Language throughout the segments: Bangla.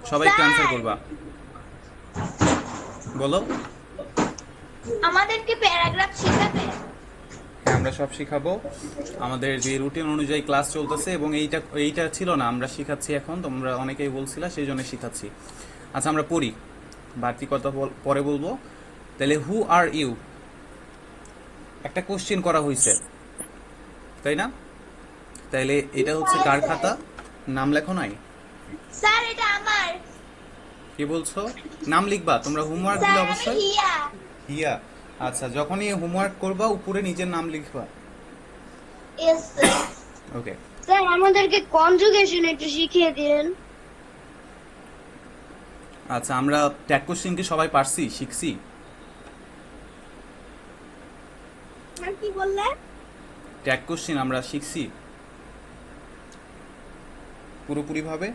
সবাই একটু অ্যান্সার করবা, বলো। আমাদেরকে প্যারাগ্রাফ শেখাবে? হ্যাঁ, আমরা সব শিখাবো। আমাদের যে রুটিন অনুযায়ী ক্লাস চলতেছে, এবং এইটা এইটা ছিল না, আমরা শিখাচ্ছি এখন, তোমরা অনেকেই বলছিলা, সেই জন্য শিখাচ্ছি। আচ্ছা, আমরা পড়ি, বাড়তি কথা পরে বলবো। তাহলে হু আর ইউ, একটা কোশ্চেন করা হয়েছে, তাই না? তাইলে এটা হচ্ছে কার খাতা? নাম লেখো নাই? স্যার এটা আমার। কি বলছো? নাম লিখবা তোমরা, হোমওয়ার্ক দিলে স্যার আমি অবশ্যই। হিয়া। হিয়া। আচ্ছা, যখনই হোমওয়ার্ক করবা উপরে নিজের নাম লিখবা। Yes sir. ওকে। স্যার আমাদেরকে কনজুগেশন একটু শিখিয়ে দিন। আচ্ছা, আমরা ট্যাগ কোশ্চেন কি সবাই পারছি, শিখছি? স্যার কি বললে? ট্যাগ কোশ্চেন আমরা শিখছি পুরোপুরিভাবে?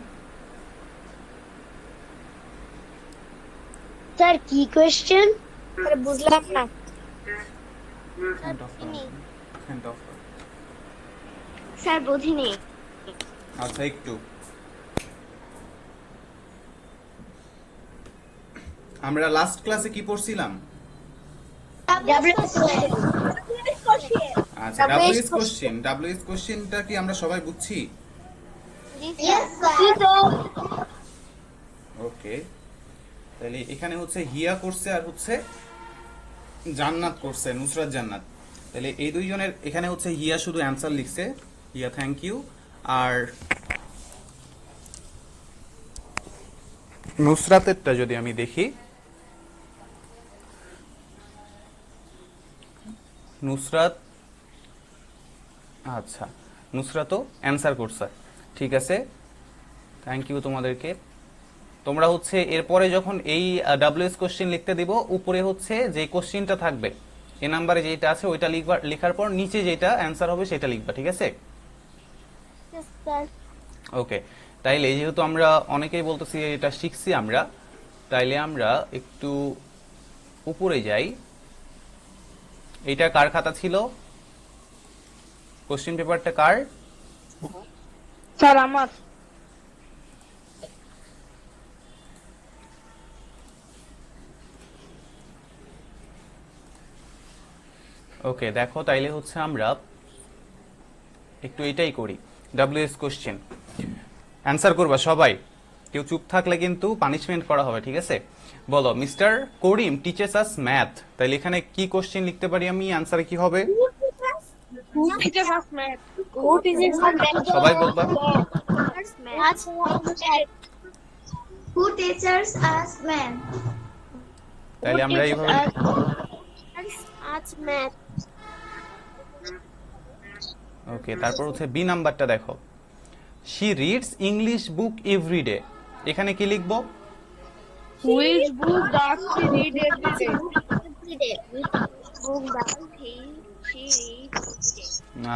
স্যার কি কোয়েশ্চেন? স্যার বুঝলাম না। স্যার বুঝিনি। আচ্ছা, একটু আমরা লাস্ট ক্লাসে কি পড়ছিলাম? আচ্ছা, ডাব্লিউএস কোশ্চেন। ডাব্লিউএস কোশ্চেনটা কি আমরা সবাই বুঝছি? ইয়েস কি স্যার। তো? ওকে। তাহলে এখানে হচ্ছে হিয়া করছে আর হচ্ছে জান্নাত করছে, নুসরাত জান্নাত। তাহলে এই দুইজনের এখানে হচ্ছে হিয়া শুধু অ্যান্সার লিখছে। হিয়া, থ্যাংক ইউ। আর নুসরাতেরটা যদি আমি দেখি, নুসরাত, আচ্ছা, নুসরাতও অ্যান্সার করছে, ঠিক আছে, থ্যাংক ইউ তোমাদেরকে। তোমরা হচ্ছে এরপরে যখন এই ডাব্লিউএস কোশ্চেন লিখতে দিব, উপরে হচ্ছে যে কোশ্চেনটা থাকবে, এ নাম্বারে যেটা আছে ওইটা লিখবা, লেখার পর নিচে যেটা অ্যান্সার হবে সেটা লিখবা, ঠিক আছে? ওকে। তাইলে যেহেতু আমরা অনেকেই বলতেছি এটা শিখছি আমরা, তাইলে আমরা একটু উপরে যাই। এইটা কার খাতা ছিল? কোশ্চেন পেপারটা কার? স্যার আমার। ওকে, দেখো, তাইলে হচ্ছে আমরা একটু এটাই করি, ডাব্লিউএস কোশ্চেন অ্যান্সার করবা সবাই। কেউ চুপ থাকলে কিন্তু পানিশমেন্ট করা হবে, ঠিক আছে? বলো, মিস্টার করিম টিচেস আস ম্যাথ। তাইলে এখানে কি কোশ্চেন লিখতে পারি আমি, অ্যান্সারে কি হবে? Who teaches us math? Who teaches us math? সবাই বলবা। হু টিচার্স আস ম্যান? তাইলে আমরা এইভাবে, আজ ম্যাথ। ওকে, তারপর হচ্ছে বি নাম্বারটা দেখো, she reads English book everyday. এখানে কি লিখবো? Which book does she read every day?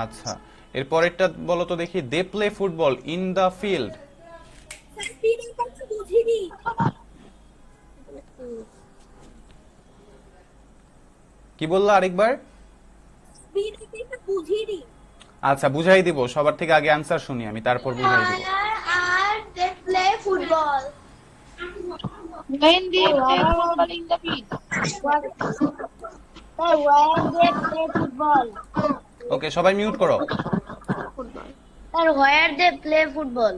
আচ্ছা, এর পরেরটা বলো তো দেখি, they play football in the field. কি বললা আরেকবার? আচ্ছা, বুঝাই দিব, সবার থেকে আগে অ্যান্সার শুনি আমি, তারপর বুঝাই দিব। আর they play football. When they play football in the field. Sir, where they play football? ওকে, সবাই মিউট করো, Sir, where they play football?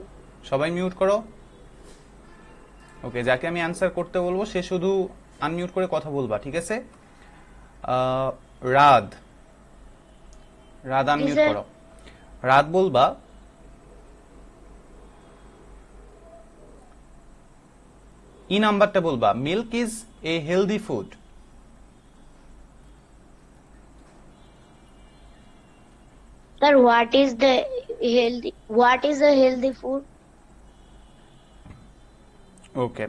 সবাই মিউট করো। ওকে, যাকে আমি অ্যান্সার করতে বলবো সে শুধু আনমিউট করে কথা বলবা, ঠিক আছে? Raad, Raad unmute sir. করো। রাত বলবা, ই নাম্বারটা বলবা, milk is a healthy food. Sir, what is a healthy food? Okay,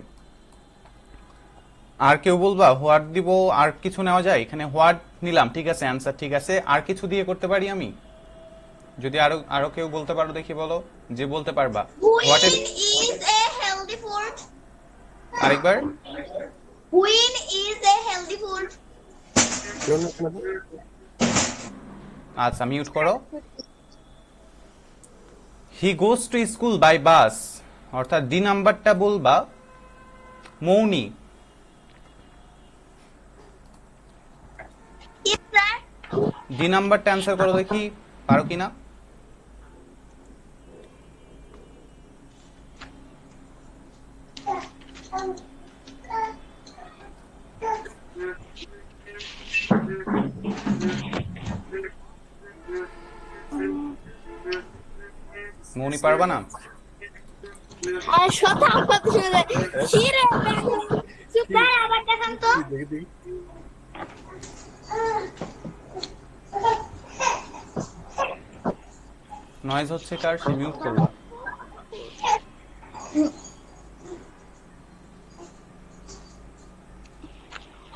আর কেউ বলবা? হোয়াট দিব, আর কিছু নেওয়া যায় এখানে? হোয়াট নিলাম, ঠিক আছে, অ্যান্সার ঠিক আছে। আর কিছু দিয়ে করতে পারি আমি? যদি আরো আরো কেউ বলতে পারো দেখি, বলো, যে বলতে পারবা। What which is, is a healthy food? আরেকবার। Which is a healthy food? আচ্ছা, মিউট করো। He goes to school by bus, অর্থাৎ ডি নাম্বারটা বলবা, মৌনি। Yes, sir. ডি নাম্বারটা অ্যান্সার করো দেখি, পারো কিনা। মৌনি পারবা না? আর শত আপদ শুনে শিরে সুপার আবার দেখান তো। নয়েজ হচ্ছে কার, সে মিউট করবা।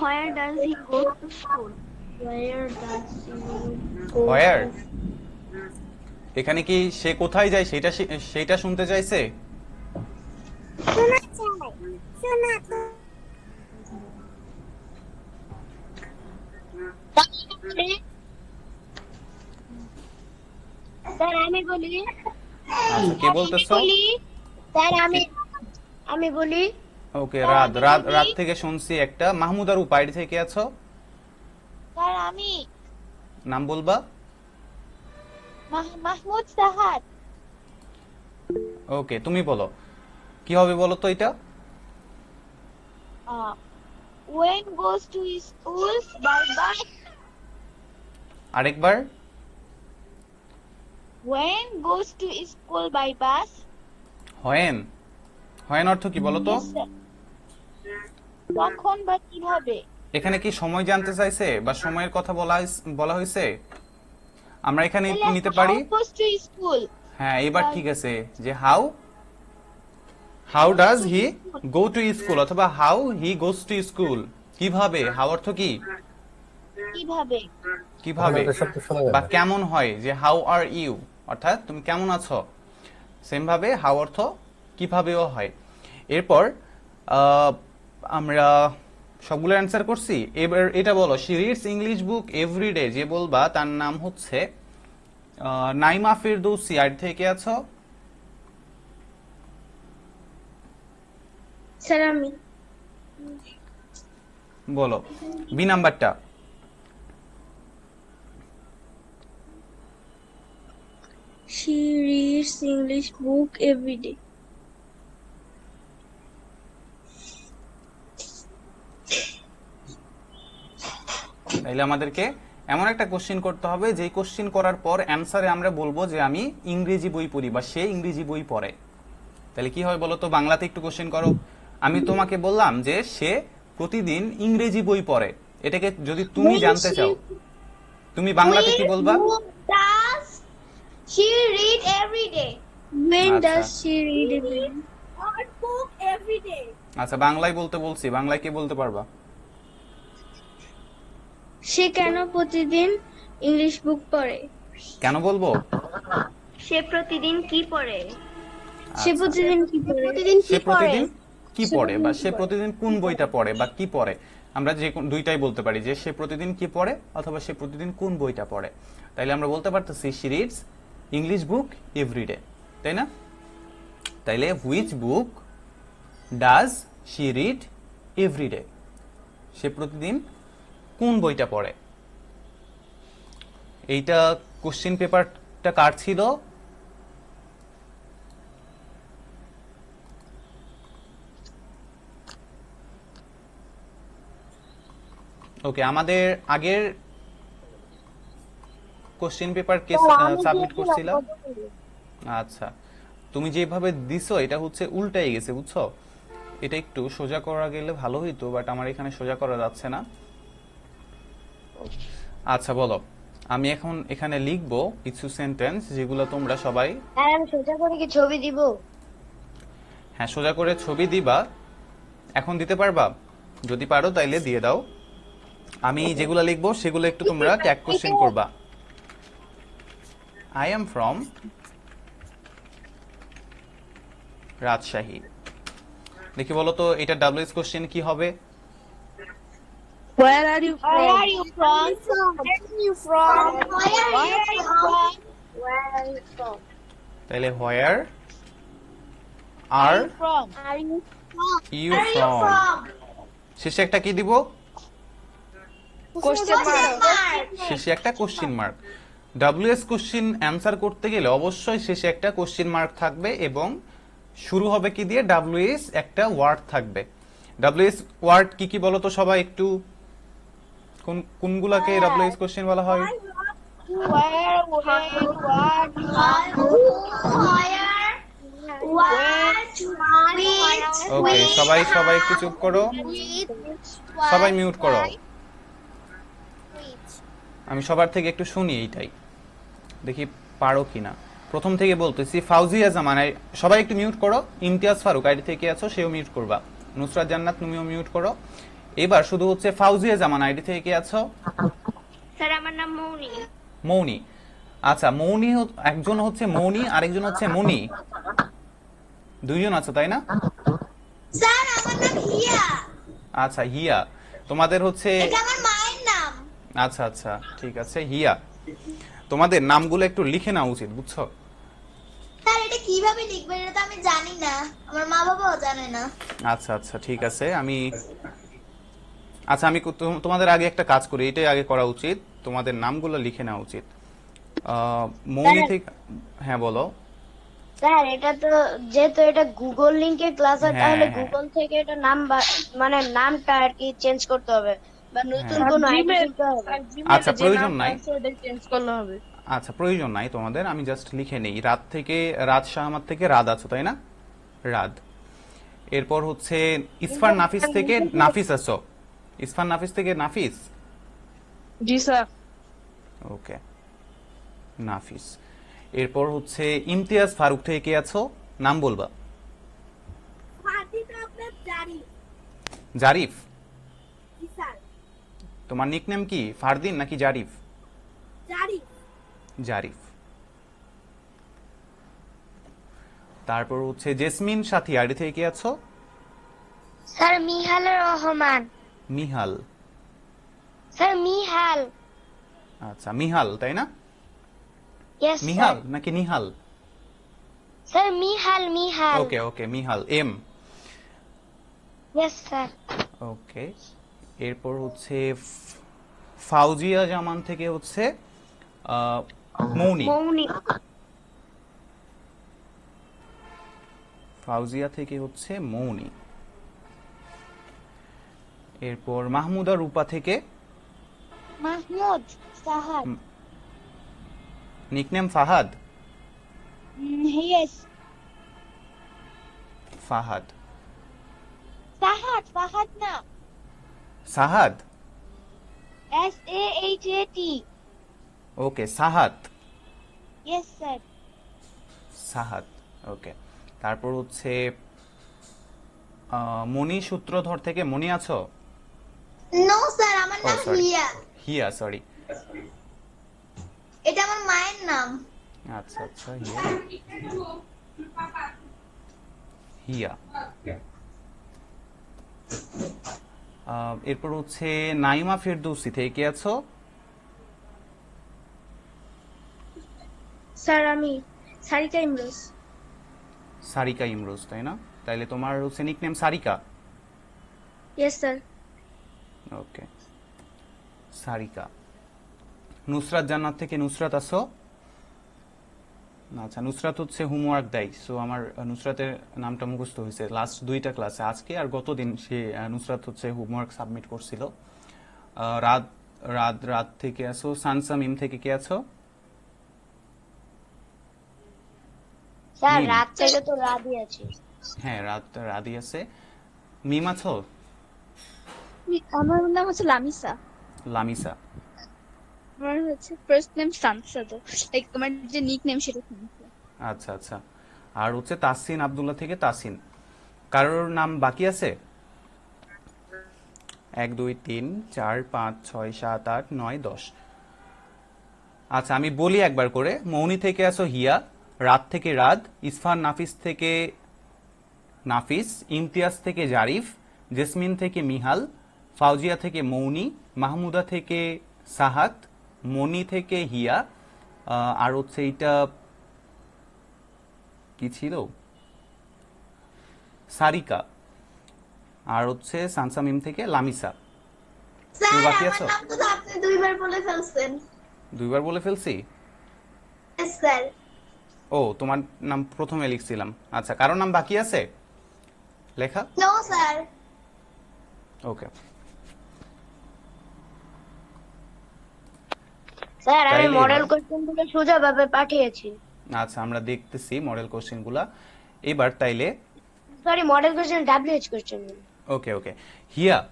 Where does he go to school? Where does he go? হোয়ার, এখানে কি সে কোথায় যায় সেটা শুনতে চাইছে? শোনা চাই, শোনা তো। স্যার আমি বলি, আচ্ছা, কে বলতেছো? স্যার আমি বলি। ওকে, রাত রাত রাত থেকে শুনছি একটা। মাহমুদ আর উপাইড থেকে আছো, স্যার আমি নাম বলবা। মাহমুদ সাহাদ। ওকে, তুমি বলো কি হবে বলো তো এটা। When goes to school by bus? আরেকবার। When goes to school by bus? When, when অর্থ কি বলো তো? Yes, sir. কখন বা কিভাবে? এখানে কি সময় জানতে চাইছে বা সময়ের কথা বলা হয়েছে? আমরা এখানে নিতে পারি। How goes to school? হ্যাঁ, এবার ঠিক আছে, যে how does he go to school অথবা how he goes to school. কিভাবে, হাউ অর্থ কি কিভাবে? কিভাবে, বা কেমন হয়, যে হাউ আর ইউ অর্থাৎ তুমি কেমন আছো। সেম ভাবে হাউ অর্থ কিভাবেও হয়। এরপর আমরা সবগুলো অ্যান্সার করছি। এবার এটা বলো, she reads English book everyday, যে বলবা তার নাম হচ্ছে নাইমা ফিরদৌসি। আর থেকে আছো? স্যার আমি বলো বি নাম্বারটা। She reads English book every day. তাইলে আমাদেরকে এমন একটা কোশ্চেন করতে হবে, যেই কোশ্চেন করার পর অ্যান্সারে আমরা বলবো যে আমি ইংরেজি বই পড়ি বা সে ইংরেজি বই পড়ে। তাহলে কি হয় বলো তো, বাংলাতে একটু কোশ্চেন করো। আমি তোমাকে বললাম যে সে প্রতিদিন ইংরেজি বই পড়ে, এটাকে যদি তুমি জানতে চাও তুমি বাংলাতে কি বলবা? Does she read every day? When আচ্ছা। does she read every day? What book every day? আচ্ছা, বাংলায় বলতে বলছি, বাংলায় কি বলতে পারবা? সে কেন প্রতিদিন ইংলিশ বুক পড়ে? কেন বলবো? সে প্রতিদিন কি পড়ে? আচ্ছা। সে প্রতিদিন কি পড়ে? সে প্রতিদিন কি পড়ে বা সে প্রতিদিন কোন বইটা পড়ে বা কি পড়ে, আমরা যে দুইটাই বলতে পারি, যে সে প্রতিদিন কি পড়ে অথবা সে প্রতিদিন কোন বইটা পড়ে। তাইলে আমরা বলতে পারতেছি she reads English book everyday, তাই না? তাইলে which book does she read everyday, সে প্রতিদিন কোন বইটা পড়ে। এইটা কোশ্চেন পেপারটা কার ছিল? ওকে, আমাদের আগের কোশ্চেন পেপার কে সাবমিট করছিল? আচ্ছা, তুমি যেভাবে দিছো এটা হচ্ছে উল্টাই গেছে, বুঝছো? এটা একটু সোজা করা গেলে ভালো হইতো, বাট আমার এখানে সোজা করা যাচ্ছে না। আচ্ছা বলো, আমি এখন এখানে লিখবো কিছু সেন্টেন্স যেগুলো তোমরা সবাই। আর আমি সোজা করে কি ছবি দিব? হ্যাঁ, সোজা করে ছবি দিবা। এখন দিতে পারবা? যদি পারো তাইলে দিয়ে দাও। আমি যেগুলো লিখবো সেগুলো একটু তোমরা ট্যাগ কোশ্চেন করবা। I am from Rajshahi. দেখি বলো তো এটা ডাব্লিউএস কোশ্চেন কি হবে? Where are you from? Where are you from? Where are you from? Where are you from? Where are you from? তাহলে where Are are you from? Are you you from, শেষে একটা কি দিব? Question mark. শেষে একটা কোশ্চিন মার্ক। ডব্লিউএস কোশ্চিন অ্যান্সার করতে গেলে অবশ্যই শেষে একটা কোশ্চিন মার্ক থাকবে এবং শুরু হবে কি দিয়ে? ডব্লিউএস একটা ওয়ার্ড থাকবে। ডব্লিউএস ওয়ার্ড কি কি বলো তো সবাই একটু, কোনগুলাকে ডব্লিউএস কোশ্চিন বলা হয়? Where, when, what, ওকে, সবাই সবাই একটু চুপ করো, সবাই মিউট করো, আমি সবার থেকে একটু শুনি এইটাই, দেখি পারো কিনা। প্রথম থেকে বলতেছি, ফাউজিয়া জামান, সবাই একটু মিউট করো। ইমতিয়াজ ফারুক আইডি থেকে আছো, সেও মিউট করবা। নুসরাত জান্নাত তুমিও মিউট করো। এবার শুধু হচ্ছে ফাউজিয়া জামান আইডি থেকে আছো। স্যার আমার নাম মৌনি। মৌনি, আচ্ছা মৌনি, একজন হচ্ছে মৌনি আরেকজন হচ্ছে মনি, দুইজন আছো তাই না? স্যার আমার নাম হিয়া। আচ্ছা হিয়া, তোমাদের হচ্ছে, এটা আমার মায়ের নাম। আচ্ছা আচ্ছা ঠিক আছে হিয়া, তোমাদের নামগুলো একটু লিখে নেওয়া উচিত, বুঝছো? স্যার এটা কিভাবে লিখবেন এটা তো আমি জানি না, আমার মা বাবাও জানে না। আচ্ছা আচ্ছা ঠিক আছে, আচ্ছা আমি তোমাদের আগে একটা কাজ করি, এটাই আগে করা উচিত, তোমাদের নামগুলো লিখে নেওয়া উচিত। মৌনি থেকে, হ্যাঁ বলো। স্যার এটা তো যেহেতু এটা গুগল লিংকের ক্লাস হয়, হ্যাঁ, তাহলে হ্যাঁ। গুগল থেকে এটা নাম মানে নামটা আর কি চেঞ্জ করতে হবে বা নতুন হ্যাঁ। কোনো আইডি দিতে হবে। আচ্ছা প্রয়োজন নাই, চেঞ্জ করলে হবে। আচ্ছা প্রয়োজন নাই তোমাদের, আমি জাস্ট লিখে নেই। রাত থেকে, রাত শাহমাদ থেকে রাদ আছো তাই না? রাদ। এরপর হচ্ছে ইসফার নাফিস থেকে নাফিস আছো, ইসফার নাফিস থেকে নাফিস, জি স্যার। ওকে নাফিস। এরপর হচ্ছে ইমতিয়াজ ফারুক থেকে কে আছো? নাম বলবা। জারিফ, তোমার নিকনেম কি ফারদিন নাকি জারিফ? জারিফ। তারপর হচ্ছে জেসমিন সাথী আইডি থেকে কে আছো? স্যার মিহালের রহমান। মিহাল, স্যার মিহাল। আচ্ছা মিহাল তাই না? ইয়েস মিহাল নাকি Nihal? Sir Mihal Mihal. Okay okay Mihal, M. Yes sir. Okay, এরপর হচ্ছে ফাউজিয়া জামান থেকে হচ্ছে মৌনি, মৌনি। ফাউজিয়া থেকে হচ্ছে মৌনি। এরপর মাহমুদা রূপা থেকে মাহমুদ সাহাদ। Nickname Fahad, yes Fahad, Sahad. ফাহাদ না, Sahad, SAHAT। Okay Sahad, yes sir. Sahad, okay. তারপর হচ্ছে মনি সূত্রধর থেকে মনি আছো? নো স্যার আমার ও নাম সরি, হিয়া। হিয়া, সরি। এটা আমার মায়ের নাম। আচ্ছা আচ্ছা হিয়া, হিয়া। এরপর হচ্ছে নাইমা ফেরদৌসি থেকে কে আছো? স্যার আমি সারিকা ইমরোজ। সারিকা ইমরোজ তাই না? তাইলে তোমার হচ্ছে nickname Sarika. Yes sir. Okay Sarika. Nusrat Jannat থেকে নুসরাত আছো? আচ্ছা নুসরাত হচ্ছে হোমওয়ার্ক দেয়, সো আমার নুসরাতের নামটা মুখস্থ হয়েছে লাস্ট দুইটা ক্লাসে, আজকে আর গতদিন সে নুসরাত হচ্ছে হোমওয়ার্ক সাবমিট করছিল। রাত রাত রাত থেকে আছো। সানসা মিম থেকে কে আছো? স্যার মিম। রাত থেকে তো রাতই আছে। হ্যাঁ রাত রাদি আছে। মিম আছো? আমার নাম হচ্ছে লামিসা। লামিসা, আমার হচ্ছে ফার্স্ট নেম সানসাদো, লাইক তোমার যে নিক নেম সেটা শুনছি। আচ্ছা আচ্ছা। আর হচ্ছে তাসিন আব্দুল্লাহ থেকে তাসিন। কারোর নাম বাকি আছে? 1 2 3 4 5 6 7 8 9 10। আচ্ছা আমি বলি একবার করে। মৌনি থেকে আছো হিয়া, রাত থেকে রাদ, ইসফান নাফিস থেকে নাফিস, ইমতিয়াজ থেকে জারিফ, জেসমিন থেকে মিহাল, ফাউজিয়া থেকে মৌনি, মাহমুদা থেকে সাহাত, মনি থেকে হিয়া, আর হচ্ছে এইটা কি ছিল, সারিকা। আর হচ্ছে সানসা মিম থেকে লামিসা। স্যার তুমি বাকি আমার আছো? নাম তো আপনি দুইবার বলে ফেলছেন। দুইবার বলে ফেলছি? Yes, sir. ও, তোমার নাম প্রথমে লিখছিলাম। আচ্ছা, কারো নাম বাকি আছে লেখা? No sir. ওকে। স্যার আমি তাইলে মডেল এবার- কোশ্চেন গুলো সোজাভাবে পাঠিয়েছি। আচ্ছা, আমরা দেখতেছি মডেল কোশ্চেনগুলা। এবার তাইলে sorry, model question WH question. Okay okay. Hiya,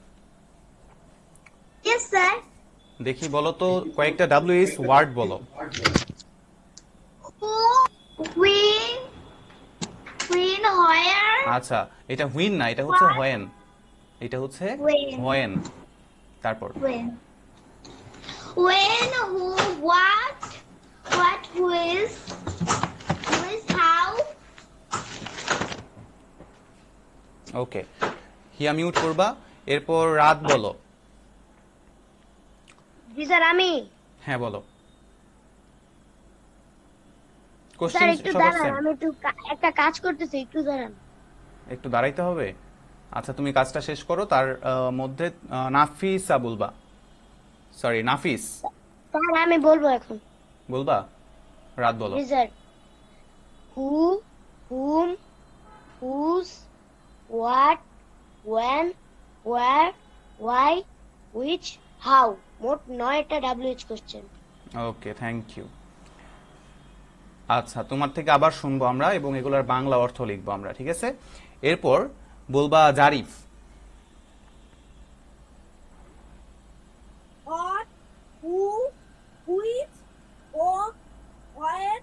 Yes, sir. দেখি বলো তো কয়েকটা WH ওয়ার্ড বলো। Who, when, where, আচ্ছা, এটা হুইন না, এটা হচ্ছে হোয়েন। এটা হচ্ছে When. হোয়েন। তারপর when, who, what, who is, how. Okay, Hiya mute করবা। এরপর রাত বলো। জি স্যার আমি। হ্যাঁ বলো। স্যার কোশ্চেন একটু সবার দাঁড়ান, সেম। আমি একটু একটা কাজ করতেছি, একটু দাঁড়ান। একটু দাঁড়াইতে হবে। আচ্ছা, তুমি কাজটা শেষ করো, তার মধ্যে নাফিসা বলবা। সরি, নাফিস স্যার আমি বলবো এখন। বলবা। রাত বলো। জি sir. Who, whom, whose, what, when, where, why, which, how. মোট 9টা WH question. Okay, thank you. আচ্ছা, তোমার থেকে আবার শুনবো আমরা এবং এগুলোর বাংলা অর্থ লিখবো আমরা, ঠিক আছে? এরপর বলবা Zarif. What, who, which, what, where,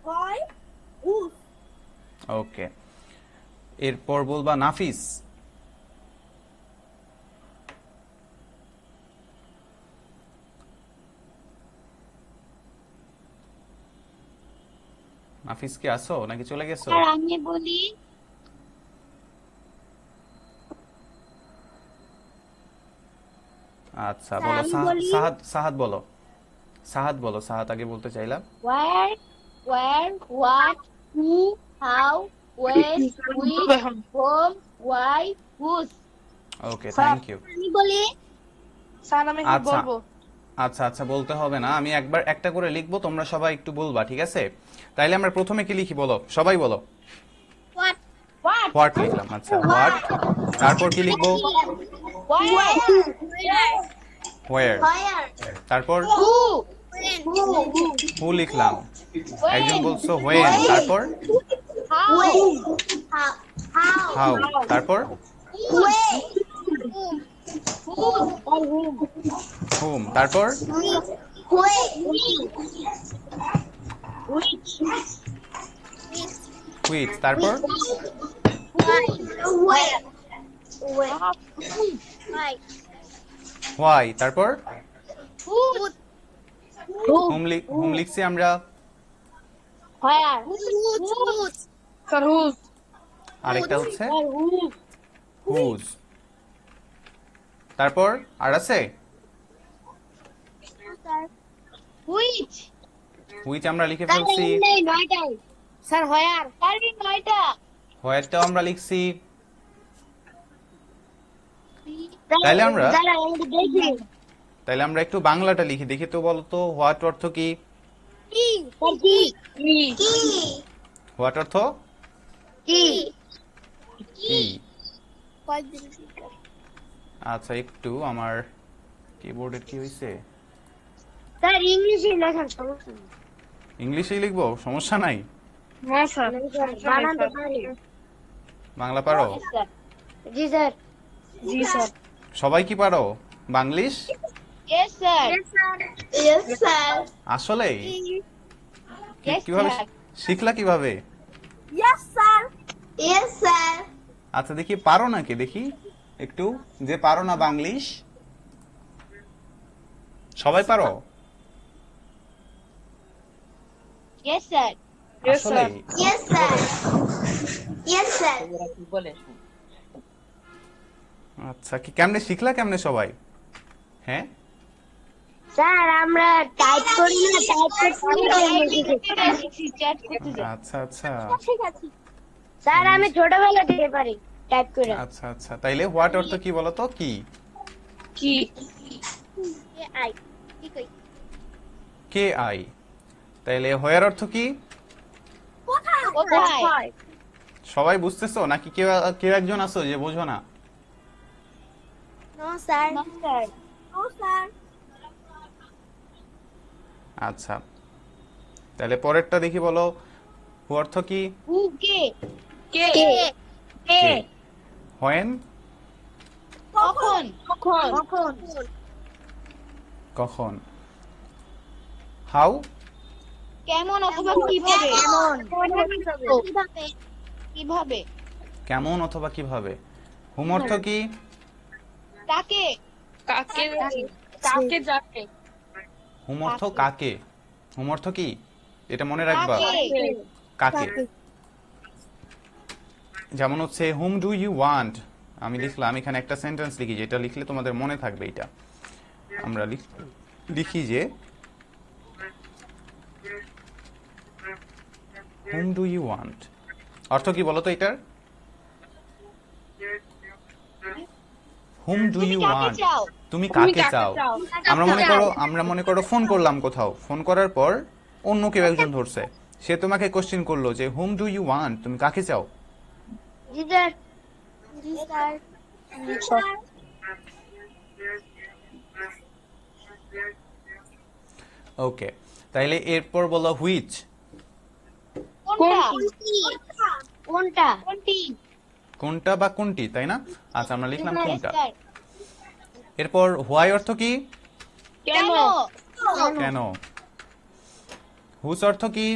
why, whose. ওকে। এরপর বলবা নাফিস। নাফিস কি আছো নাকি চলে গেছো? আর আমি বলি আচ্ছা বলো। আমি বলি। সাহাদ, সাহাদ বলো। সাহাদ বলো, সাহাদ আগে বলতে চাইলাম। Where, what, who, how, when, which, whom, why, whose. Okay, thank you. আমি বলি। স্যার আমি এখন আচ্ছা বলবো। আচ্ছা আচ্ছা, বলতে হবে না, আমি একবার একটা করে লিখবো, তোমরা সবাই একটু বলবা, ঠিক আছে? তাইলে আমরা প্রথমে কি লিখি বলো, সবাই বলো। What, হোয়াট লিখলাম। আচ্ছা, হোয়াট। তারপর কি লিখবো? হোয়ার। তারপর who, হু লিখলাম। একজন বলছো হোয়েন। তারপর হাউ। তারপর হুম। তারপর হুইচ। তারপর হোয়াই। তারপর হুম লিখছি আমরা। Sir whose. আরেকটা হচ্ছে হুজ। তারপর আর আছে হুইচ আমরা লিখে ফেলছি। স্যার হোয়ার, হোয়াইটটাও আমরা লিখছি। তাইলে আমরা দেখি তাইলে আমরা একটু বাংলাটা লিখি, দেখি তো বলো তো হোয়াট অর্থ কি? হোয়াট অর্থ কি কি? আচ্ছা, একটু আমার কিবোর্ডের কি হয়েছে? স্যার ইংলিশে লেখার সমস্যা নেই। ইংলিশেই লিখবো, সমস্যা নাই। হ্যাঁ স্যার। বানাতে পারি। বাংলা পারো? জি স্যার। জি স্যার। সবাই কি পারো Banglish? Yes sir. Yes, sir. আসলে Yes, কিভাবে sir. শিখলা কিভাবে? Yes, sir. Yes, sir. আচ্ছা, দেখি পারো নাকি, দেখি একটু, যে পারো না বাংলিশ। সবাই পারো? Yes sir. Yes, আসলে sir. Yes, sir. Yes, sir. আচ্ছা, কি কেমনে শিখলা কেমনে সবাই? হ্যাঁ, স্যার আমরা টাইপ করি না, টাইপ করতে আচ্ছা আচ্ছা। স্যার আমি ছোটবেলা থেকে পারি। টাইপ করে। আচ্ছা আচ্ছা, তাইলে হোয়াট অর্থ কি বলো তো? কি? কি আই কি কই কে আই। তাইলে হোয়ার অর্থ কি? কোথায় সবাই বুঝতেছো নাকি কেউ কেউ একজন আছো যে বোঝো না? নো স্যার নো স্যার আচ্ছা, তাহলে পরেরটা দেখি, বলো হু অর্থ কি? হু কে কে কে কে। হোয়েন কখন কখন কখন কখন। হাউ কেমন অথবা কিভাবে কিভাবে কিভাবে কেমন অথবা কিভাবে। হুম অর্থ কি? কাকে কাকে কাকে যাকে হুম অর্থ কাকে। হুম অর্থ কি এটা মনে রাখবা, কাকে। যেমন হচ্ছে হুম ডু ইউ ওয়ান্ট, আমি লিখলাম এখানে একটা সেন্টেন্স লিখি, যেটা লিখলে তোমাদের মনে থাকবে। এটা আমরা লিখি যে হুম ডু ইউ ওয়ান্ট, অর্থ কি বলো তো এটার? হুম ডু ইউ কাকে ওয়ান্ট, চাও তুমি কাকে চাও। আমরা মনে করো ফোন করলাম কোথাও, ফোন করার পর অন্য কেউ একজন ধরছে, সে তোমাকে কোশ্চেন করলো যে হুম ডু ইউ ওয়ান্ট, তুমি কাকে চাও। জি স্যার। জি স্যার ওকে, তাইলে এরপর বলো হুইচ। কোনটা কোনটা কোনটি কোনটা বা কোনটি, তাই না? আচ্ছা, আমরা লিখলাম Yes, কোনটা। sir. এরপর হোয়াই অর্থ কি? কেন কেন। হুস অর্থ কি?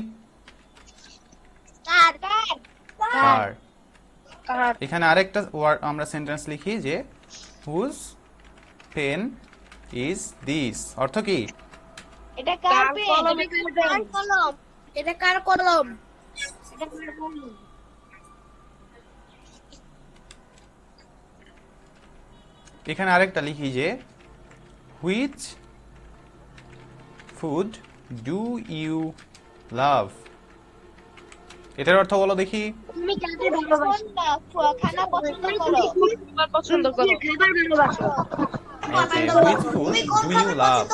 কার কার। কার এখানে আরেকটা ওয়ার্ড আমরা সেন্টেন্স লিখি যে হুজ পেন ইজ দিস, অর্থ কি? এটা কার কার পেন কলমে কার কলম এটা কার কলম এটা কার কলম? এখানে আরেকটা লিখি যে which food do you love, এটার অর্থ বলো দেখি। তুমি কাকে ভালোবাসো? খানা পছন্দ করো পছন্দ করো খাবার ভালোবাসো? Okay, which food do you love,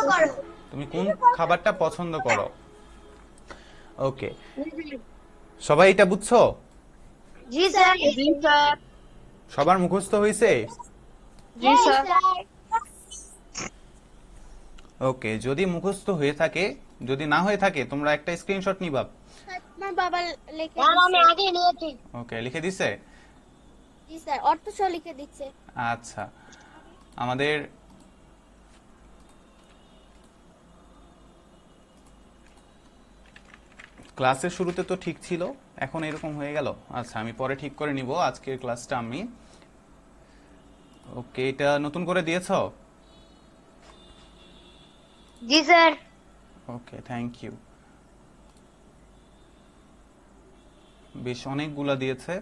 তুমি কোন খাবারটা পছন্দ করো। ওকে, সবাই এটা বুঝছো? জি স্যার। জি স্যার সবার মুখস্থ হয়েছে? জি স্যার ওকে, যদি মুখস্থ হয়ে থাকে, যদি না হয়ে থাকে তোমরা একটা স্ক্রিনশট নিবা। আমার বাবা লিখে স্যার আমি দিচ্ছে আগে নিয়েছি। ওকে, লিখে দিছে। জি স্যার অর্থ সহ লিখে দিচ্ছে আচ্ছা, আমাদের ক্লাসের শুরুতে তো ঠিক ছিল, এখন এরকম হয়ে গেল। আচ্ছা, আমি পরে ঠিক করে নিব আজকের ক্লাসটা আমি। ওকে, এটা নতুন করে দিয়েছো? জি স্যার। Okay, thank you. বেশ অনেকগুলা দিয়েছে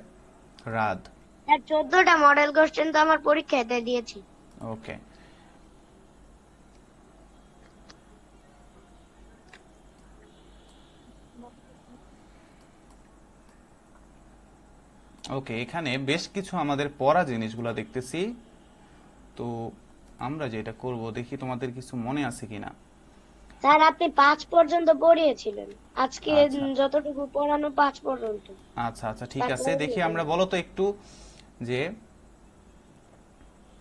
রাত। স্যার 14টা মডেল কোশ্চেন তো আমার পরীক্ষাতে দিয়েছি। ওকে, ওকে, এখানে বেশ কিছু আমাদের পড়া জিনিসগুলো দেখতেছি। তো আমরা যেটা করব, দেখি তোমাদের কিছু মনে আছে কিনা। স্যার আপনি 5 পর্যন্ত পড়িয়েছিলেন, আজকে আচ্ছা। যতটুকু পড়ানো 5 পর্যন্ত। আচ্ছা আচ্ছা, ঠিক আছে, দেখি আমরা। বলো তো একটু যে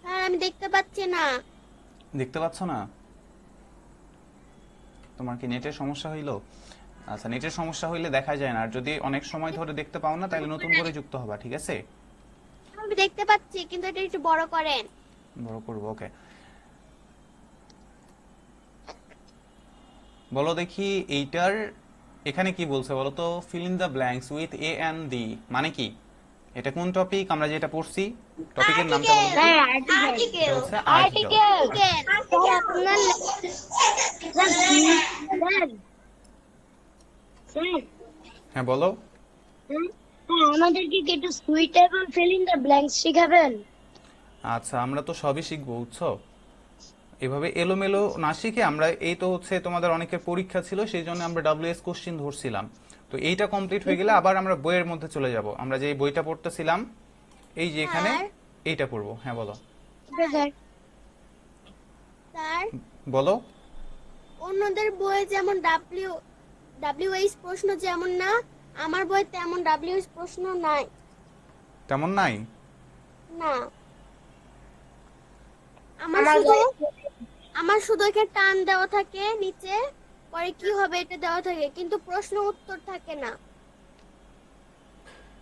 স্যার আমি দেখতে পাচ্ছি না দেখতে পাচ্ছ না? তোমার কি নেটের সমস্যা হইলো? আচ্ছা, নেটের সমস্যা হইলে দেখা যায় না, আর যদি অনেক সময় ধরে দেখতে পাও না তাহলে নতুন করে যুক্ত হবা, ঠিক আছে? আমি দেখতে পাচ্ছি কিন্তু এটা একটু বড় করেন বড় করবো, ওকে। বলো দেখি এইটার এখানে কি বলছে বলো তো? Fill in the blanks with a and the মানে কি? এটা কোন টপিক? আমরা যেটা পড়ছি টপিকের নামটা বলো তো। স্যার আর্টিকেল এটা হচ্ছে আর্টিকেল। স্যার আপনার স্যার হ্যাঁ বলো। আমাদেরকে কি একটু suitable fill in the blanks শিখাবেন? আচ্ছা, আমরা তো সবই শিখবো, বুঝছো? এভাবে এলোমেলো না শিখে আমরা, এই তো হচ্ছে তোমাদের অনেকের পরীক্ষা ছিল, সেই জন্য আমরা WS কোশ্চিন ধরছিলাম। তো এইটা কমপ্লিট হয়ে গেলে আবার আমরা বইয়ের মধ্যে চলে যাব। আমরা যে বইটা পড়তেছিলাম এই যে এখানে স্যার। এইটা করব। হ্যাঁ বলো স্যার স্যার বলো। অন্যদের বইয়ে যেমন ডাব্লিউএইচ প্রশ্ন যেমন না, আমার বই তেমন ডাব্লিউএইচ প্রশ্ন নাই। তেমন নাই? না, আমার আমার শুধু আমার শুধু এখানে টান দেওয়া থাকে নিচে, পরে কি হবে এটা দেওয়া থাকে, কিন্তু প্রশ্ন উত্তর থাকে না,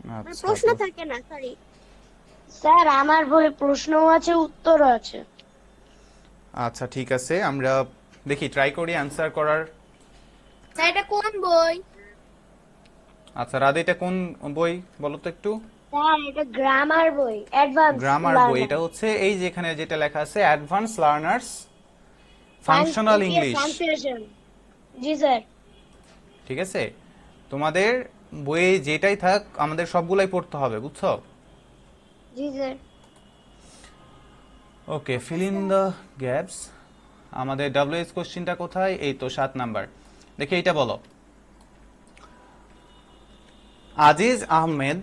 মানে আচ্ছা প্রশ্ন তো থাকে না, সরি। স্যার আমার বইয়ে প্রশ্নও আছে উত্তরও আছে। আচ্ছা ঠিক আছে, আমরা দেখি ট্রাই করি অ্যান্সার করার। স্যার এটা কোন বই? আচ্ছা রাধে, এটা কোন বই বলো তো একটু? স্যার এটা গ্রামার বই, অ্যাডভান্স গ্রামার বই। এটা হচ্ছে এই যে এখানে যেটা লেখা আছে অ্যাডভান্স লার্নার্স ফাংশনাল ইংলিশ। জি স্যার। ঠিক আছে, তোমাদের বইয়ে যেটাই থাক আমাদের সবগুলাই পড়তে হবে, বুঝছো? জি sir. Okay, fill in the gaps. আমাদের ডব্লিউএইচ কোশ্চেনটা কোথায়? এই তো 7 নাম্বার। দেখি এইটা বলো। Aziz Ahmed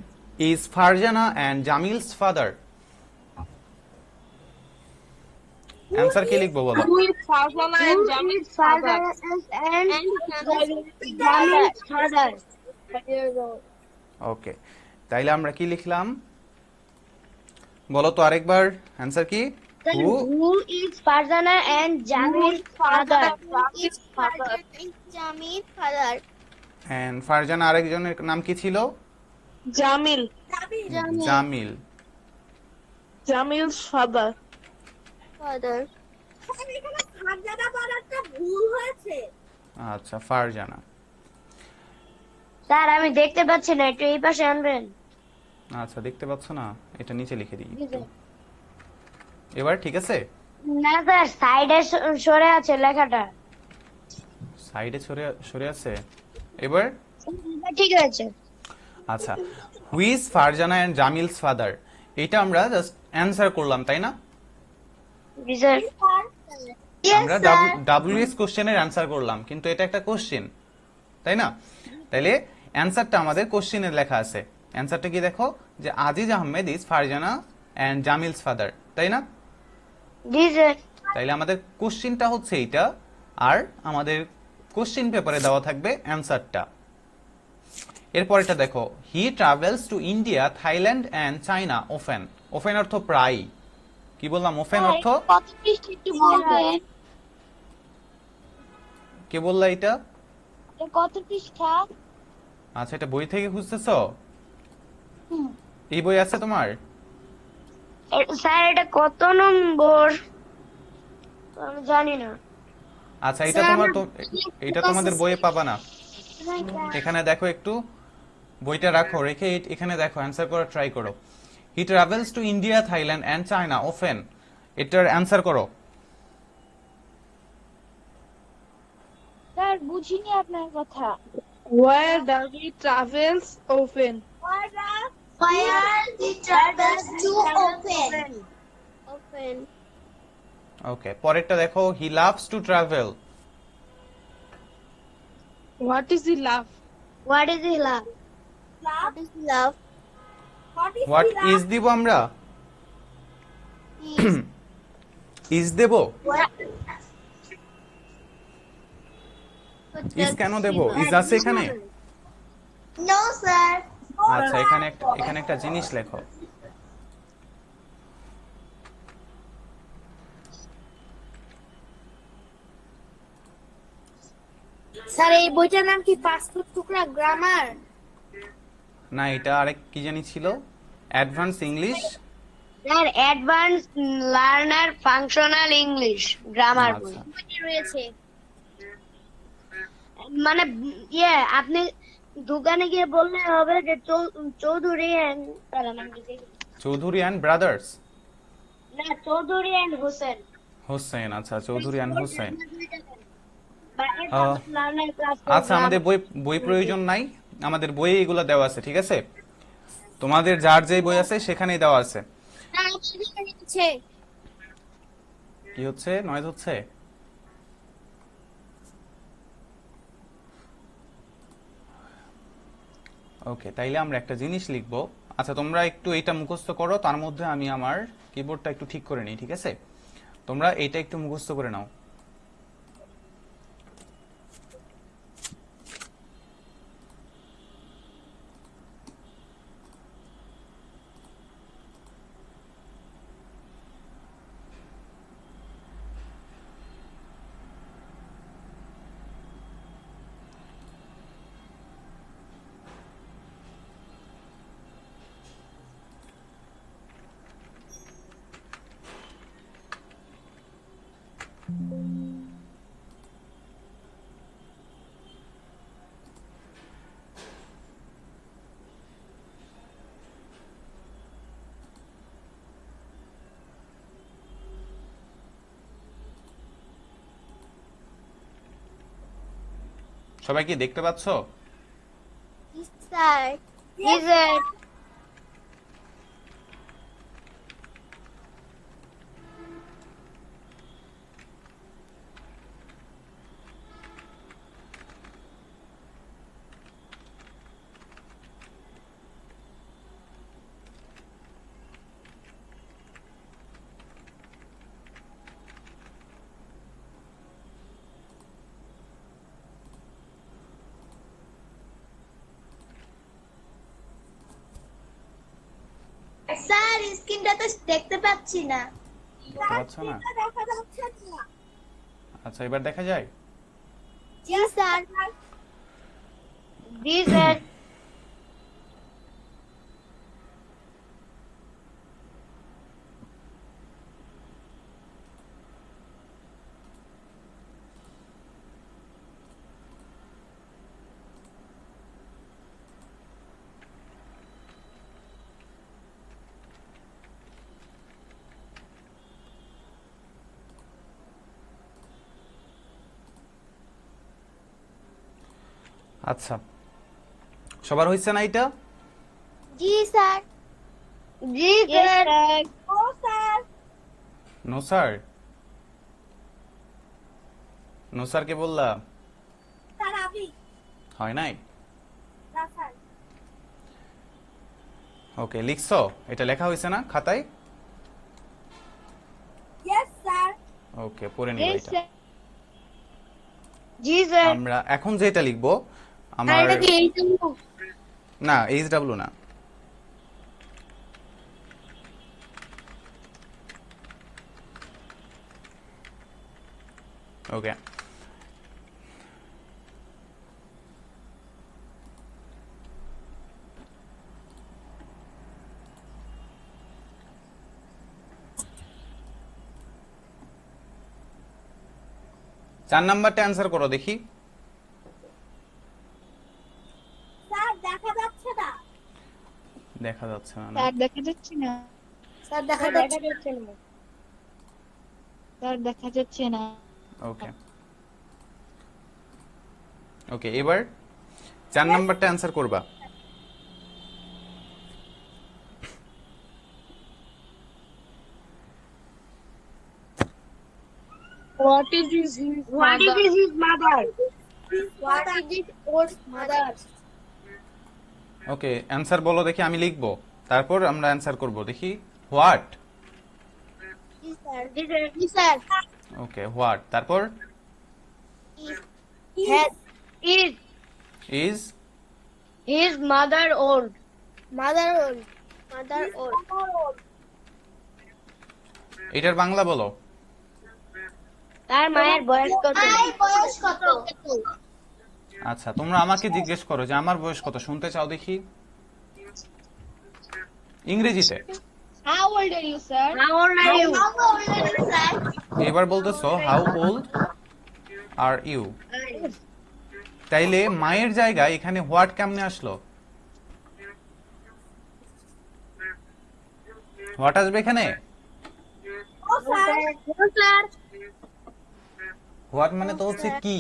is Farzana and Jamil's father. Answer কি লিখবো বলো? Who is Farzana and Jamil's father? ওকে, তাইলে আমরা কি লিখলাম বলো তো আরেকবার? অ্যান্সার কি? হু Who is Farzana and Jamil's father? Jamir father. And Farzana আরেকজনের নাম কি ছিল? Jamil. Jamil. Jamil's father. Father. এখানে খাজানা বানানটা ভুল হয়েছে। আচ্ছা ফারজানা। স্যার আমি দেখতে পাচ্ছি না, একটু এই পাশে আনবেন। আচ্ছা দেখতে পাচ্ছ না, এটা নিচে লিখে দিই জি একটু। স্যার। এবার ঠিক আছে? না স্যার, সাইডে সরে আছে লেখাটা। সাইডে সরে সরে আছে। এবার ঠিক আছে। আচ্ছা, who is Farzana and Jamil's father, এটা আমরা জাস্ট অ্যান্সার করলাম, তাই না? জি স্যার। আমরা ডাব্লিউএস কোশ্চেনের অ্যান্সার করলাম, কিন্তু এটা একটা কোশ্চেন, তাই না? তাইলে অ্যান্সারটা আমাদের কোশ্চেনে লেখা আছে। অ্যান্সারটা কি দেখো, যে Aziz Ahmed is Farzana and Jamil's father, তাই না? জি স্যার। তাইলে আমাদের কোশ্চেনটা হচ্ছে এইটা, আর আমাদের কোশ্চেন পেপারে দেওয়া থাকবে অ্যান্সারটা। এরপর এটা দেখো, he travels to India, Thailand and China often. Often অর্থ প্রায়। কি বললাম? ওফেন অর্থ কত পৃষ্ঠা একটু বলবেন? কে বললা এটা? কত পৃষ্ঠা? আচ্ছা, এটা বই থেকে খুঁজতেছো? এই বই আছে তোমার? স্যার এটা কত নম্বর আমি জানি না। আচ্ছা, এটা তোমার তো, এটা তোমাদের বইয়ে পাবা না। এখানে দেখো একটু, বইটা রাখো, রেখে এখানে দেখো, অ্যান্সার করার ট্রাই করো। He travels to India, Thailand and China often, এটার অ্যান্সার করো। স্যার বুঝিনি আপনার কথা। Where does he travels often? Where he travels to open. Open. ওকে, পরেরটা দেখো, he loves to travel. What is he love? What is he love? What is love? What is দিব আমরা? Is is Dev? ইজ কেন দেব? ইজ আছে এখানে? No, sir. আচ্ছা, এখানে একটা জিনিস লেখো। স্যার এই বইটার নাম কি পাসপোর্ট টুকরা গ্রামার? না, এটা আরেক কি জানি ছিল, advance English. Sir advance learner functional English grammar বই আচ্ছা, বইটি রয়েছে। মানে আপনি দোকানে গিয়ে বললে হবে যে Chowdhury and Chowdhury and brothers. না, চৌধুরী এন্ড হোসেন। হোসেন, আচ্ছা চৌধুরী অ্যান্ড হোসেন। বা advanced learner class আচ্ছা, আমাদের বই বই প্রয়োজন নাই, আমাদের বইয়ে এগুলো দেওয়া আছে, ঠিক আছে? তোমাদের যার যে বই আছে সেখানেই দেওয়া আছে। না, আমাদের রয়েছে। কি হচ্ছে? নয়েজ হচ্ছে? ওকে, তাইলে আমরা একটা জিনিস লিখবো, আচ্ছা তোমরা একটু এটা মুখস্থ করো, তার মধ্যে আমি আমার কিবোর্ডটা একটু ঠিক করে নিই, ঠিক আছে? তোমরা এটা একটু মুখস্থ করে নাও। সবাই কি দেখতে পাচ্ছ? জি স্যার। জি স্যার। স্যার স্ক্রিনটা তো দেখতে পাচ্ছি না। দেখতে পাচ্ছ না? দেখা যাচ্ছে না। আচ্ছা এবার দেখা যায়? জি স্যার। জি স্যার। আচ্ছা সবার হয়েছে না এটা? জি স্যার। জি স্যার। ও sir. No sir? No sir কে বললা? স্যার আমি। হয় নাই? না স্যার। ওকে লিখছো? এটা লেখা হয়েছে না খাতায়? Yes sir. ওকে পড়ে নিবা এটা। জি স্যার। আমরা এখন যেটা লিখবো আর আমার এটা কি এইচডব্লিউ? না এইচডব্লিউ না, ওকে। চার নাম্বারটা অ্যান্সার করো দেখি। স্যার দেখা যাচ্ছে না। দেখা যাচ্ছে না না? স্যার দেখা যাচ্ছে না। স্যার দেখা দেখা যাচ্ছে যাচ্ছে না। স্যার দেখা যাচ্ছে না। ওকে ওকে এবার 4 নাম্বারটা অ্যান্সার করবা। What is his What is his mother? What is it old mother? Okay answer বলো দেখি, আমি লিখবো তারপর আমরা অ্যান্সার করব দেখি। হোয়াট? জি স্যার। জি স্যার। জি স্যার। ওকে হোয়াট, তারপর has Is is his mother old? Mother old. Mother old. এটার বাংলা বলো। তার মায়ের বয়স কত? মায়ের বয়স কত? আচ্ছা তোমরা আমাকে জিজ্ঞেস করো যে আমার বয়স কত, শুনতে চাও দেখি ইংরেজিতে। How old are you, sir? How old are you? How old are you, sir? এবার বলতেছো হাউ ওল্ড আর ইউ, তাইলে মায়ের জায়গায় এখানে হোয়াট কেমনে আসলো? হোয়াট আসবে এখানে? ও স্যার। স্যার। হোয়াট মানে তো হচ্ছে কি,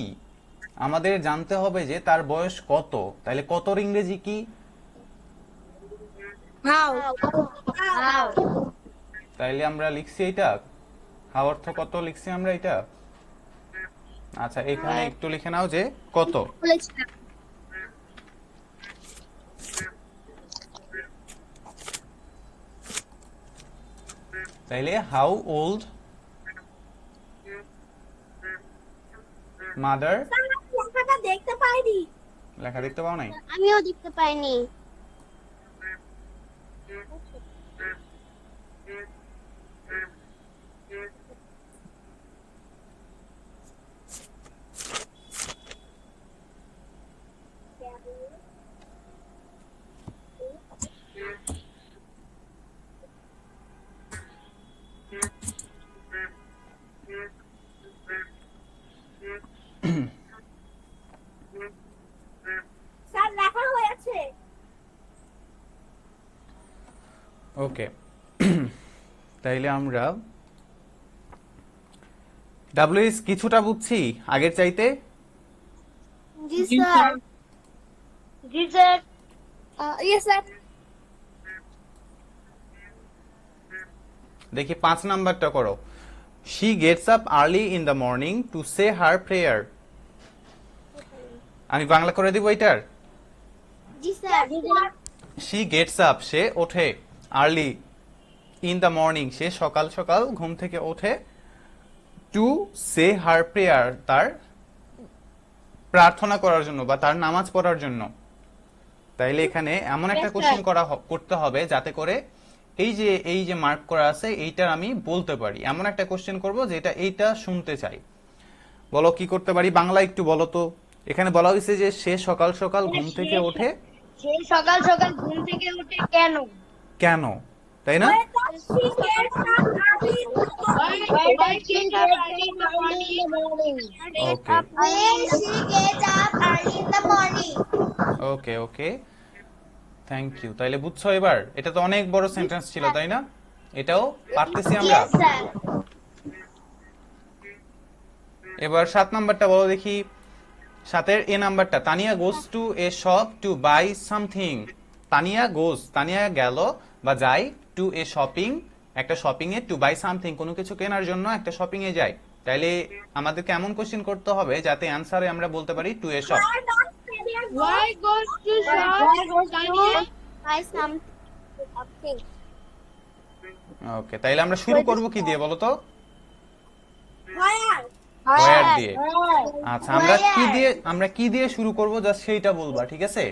আমাদের জানতে হবে যে তার বয়স কত, তাইলে কতর ইংরেজি কি? How? How? তাইলে আমরা লিখছি এটা, হাউ অর্থ কত লিখছি আমরা এটা। আচ্ছা এখানে একটু লিখে নাও যে কত। বলেছিলাম। তাইলে হাউ ওল্ড মাদার, স্যার আমি লেখাটা দেখতে পাইনি। লেখা দেখতে পাও নাই? আমিও দেখতে পাইনি। স্যার লেখা হয়েছে। ওকে, তাইলে আমরা ডাব্লিউএস কিছুটা বুঝছি আগের চাইতে। জি স্যার। জি স্যার। Yes sir. দেখি 5 নাম্বারটা করো। She gets up early in the morning to say her prayer. আমি বাংলা করে দিব এটার। জি স্যার। শি গেটস আপ, সে ওঠে, আর্লি ইন দ্য মর্নিং, সে সকাল সকাল ঘুম থেকে ওঠে, টু সে হার প্রেয়ার, তার প্রার্থনা করার জন্য বা তার নামাজ পড়ার জন্য। তাইলে এখানে এমন একটা কোশ্চেন করতে হবে যাতে করে এই যে মার্ক করা আছে এইটার আমি বলতে পারি। এমন একটা কোশ্চেন করব যেটা এইটা শুনতে চাই। বলো কি করতে পারি, বাংলা একটু বলো তো। এখানে বলা হয়েছে যে সে সকাল সকাল ঘুম থেকে ওঠে, সে সকাল সকাল ঘুম থেকে উঠে কেন? কেন, তাই না? She gets up early in the morning. Why does she get up early in the morning? Okay When she gets up early in the morning. Okay okay, thank you. তাইলে বুঝছো এবার? এটা তো অনেক বড় সেন্টেন্স ছিল, তাই না? এটাও পারতেছি আমরা। Yes sir. এবার 7 নাম্বারটা বলো দেখি। 7-এর এ নাম্বারটা, Tania goes to a shop to buy something. Tania goes, Tania গেল বা যায়, টু এ শপিং, একটা শপিং এ, টু বাই সামথিং, কোনো কিছু কেনার জন্য একটা শপিং এ যায়। তাইলে আমাদেরকে এমন কোশ্চেন করতে হবে যাতে অ্যানসারে আমরা বলতে পারি to a shop. Why does Tanya go? Why goes to shop? Tanya? Buy something. ওকে, তাইলে আমরা শুরু করব কি দিয়ে বলো তো? Where? হোয়ার দিয়ে। আচ্ছা, আমরা কি দিয়ে শুরু করব জাস্ট সেইটা বলবা, ঠিক আছে?